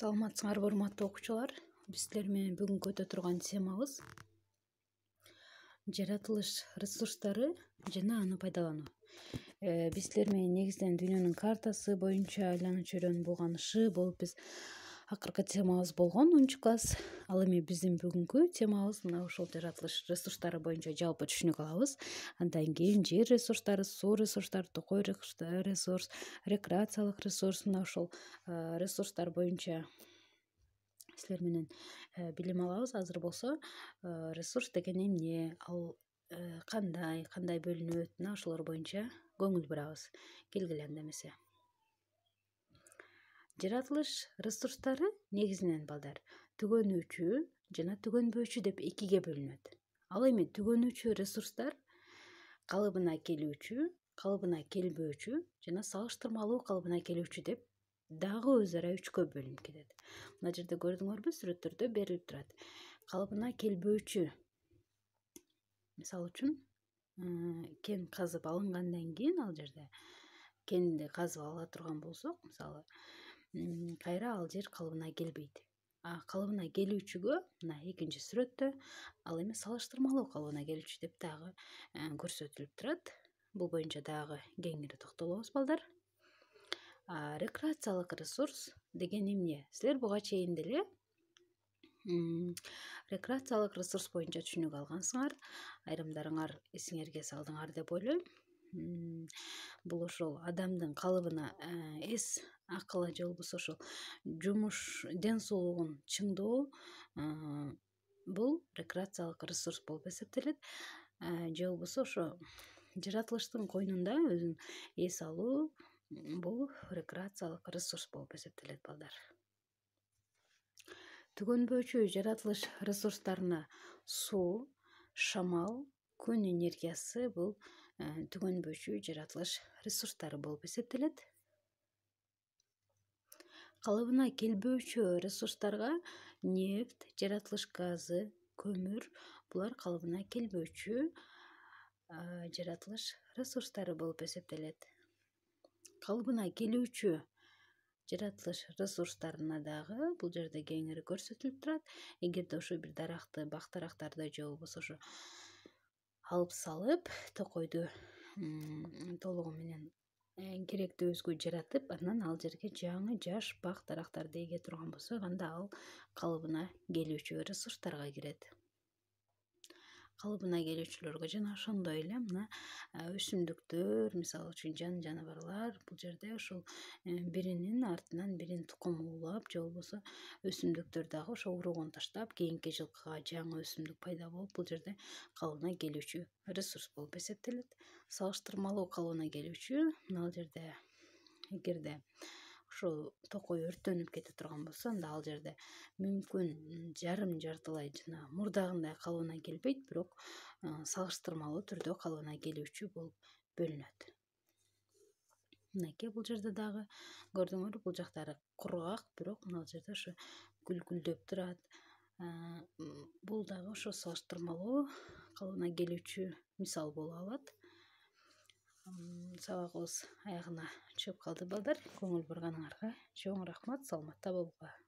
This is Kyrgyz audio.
Саламатсыңарбы урматтуу окуучулар. Биз силер менен бүгүнкү өтө турган темабыз жаратылыш ресурстары жана аны пайдалануу. Биз силер менен негизинен дүйнөнүн картасы боюнча айланып жүргөн булганышы болуп биз акыркы темабыз болгон 10-класс. Ал эми биздин бүгүнкү темабыз мына ушул жаратылыш ресурстары боюнча жалпы түшүнүк алабыз. Андан кийин жер ресурстары, суу ресурстары, токой ресурс, рекреациялык ресурс, мына ушул ресурстар боюнча силер менен билим алабыз. Азыр болсо ресурс деген эмне, ал кандай бөлүнөт, мына ошолор боюнча көңүл бурабыз. Келгиле анда эмесе. Жаратылыш ресурстары негизинен балдар түгөнүүчү жана түгөнбөөчү деп экиге бөлүнөт. Ал эми түгөнүүчү ресурстар калыбына келүүчү, калыбына келбөөчү жана салыштырмалуу калыбына келүүчү деп дагы өзара 3кө бөлүнүп кетет. Мына жерде көрдүңөрбү, сүрөттөрдө берилип турат. Калыбына келбөөчү, мисалы үчүн кен казып алынгандан кийин ал жерде кенди казып ала турган болсок, мисалы кайра ал жер калыбына келбейт. Калыбына келүүчүгө мына экинчи сүрөттө ал эми салыштырмалуу калыбына келүүчү деп дагы көрсөтүлүп турат. Бул боюнча дагы кеңири токтолобуз балдар. Рекреациялык ресурс деген эмне? Силер буга чейин деле рекреациялык ресурс боюнча түшүнүк алгансыңар. Айрымдарыңар эсиңерге салдыңар деп ойлойм. Бул ошол адамдын калыбына эс акылы же болбосо ошол жумуш ден соолугун чыңдоо бул рекреациялык ресурс болуп эсептелет. Же болбосо ошо жаратылыштын койнунда өзүн эс алуу бул рекреациялык ресурс болуп эсептелет балдар. Түгөнбөөчү жаратылыш ресурстарына суу, шамал, күн энергиясы бул түгөнбөөчү жаратылыш ресурстары болуп эсептелет. Калыбына келбөөчү ресурстарга нефть, жаратылыш газы, көмүр булар калыбына келбөөчү жаратылыш ресурстары болуп эсептелет. Калыбына келүүчү жаратылыш ресурстарына дагы бул жерде кеңири көрсөтүлүп турат. Эгерде ошо бир даракты, бак дарактарды же болбосо ошо алып салып, токойду толугу менен керектүүбүзгө жаратып, анан ал жерге жаңы жаш бак дарактарды эге турган болсок, анда ал калыбына келүүчү ресурстарга кирет. Калыбына келүүчүлөргө жана ошондой эле мына өсүмдүктөр, мисалы үчүн жаныбарлар бул жерде ошол биринин артынан бирин тукум уулап, же болбосо өсүмдүктөр дагы ошо уругун таштап, кийинки жылкыга жаңы өсүмдүк пайда болуп, бул жерде калыбына келүүчү ресурс болуп эсептелет. Салыштырмалуу калыбына келүүчү, мына ал жерде эгерде ошол токой өрттөнүп кете турган болсо, анда ал жерде мүмкүн жарым жартылай жана мурдагындай калыбына келбейт, бирок салыштырмалуу түрдө калыбына келүүчү болуп бөлүнөт. Мынакей бул жерде дагы көрдүңөр, бул жактары кургак, бирок мына жерде ошо гүлгүлдөп турат. Бул дагы ошо салыштырмалуу калыбына келүүчү мисал боло алат. Сабагыбыз аягына чыгып калды балдар. Көңүл бурганыңарга чоң рахмат. Саламатта болуңар.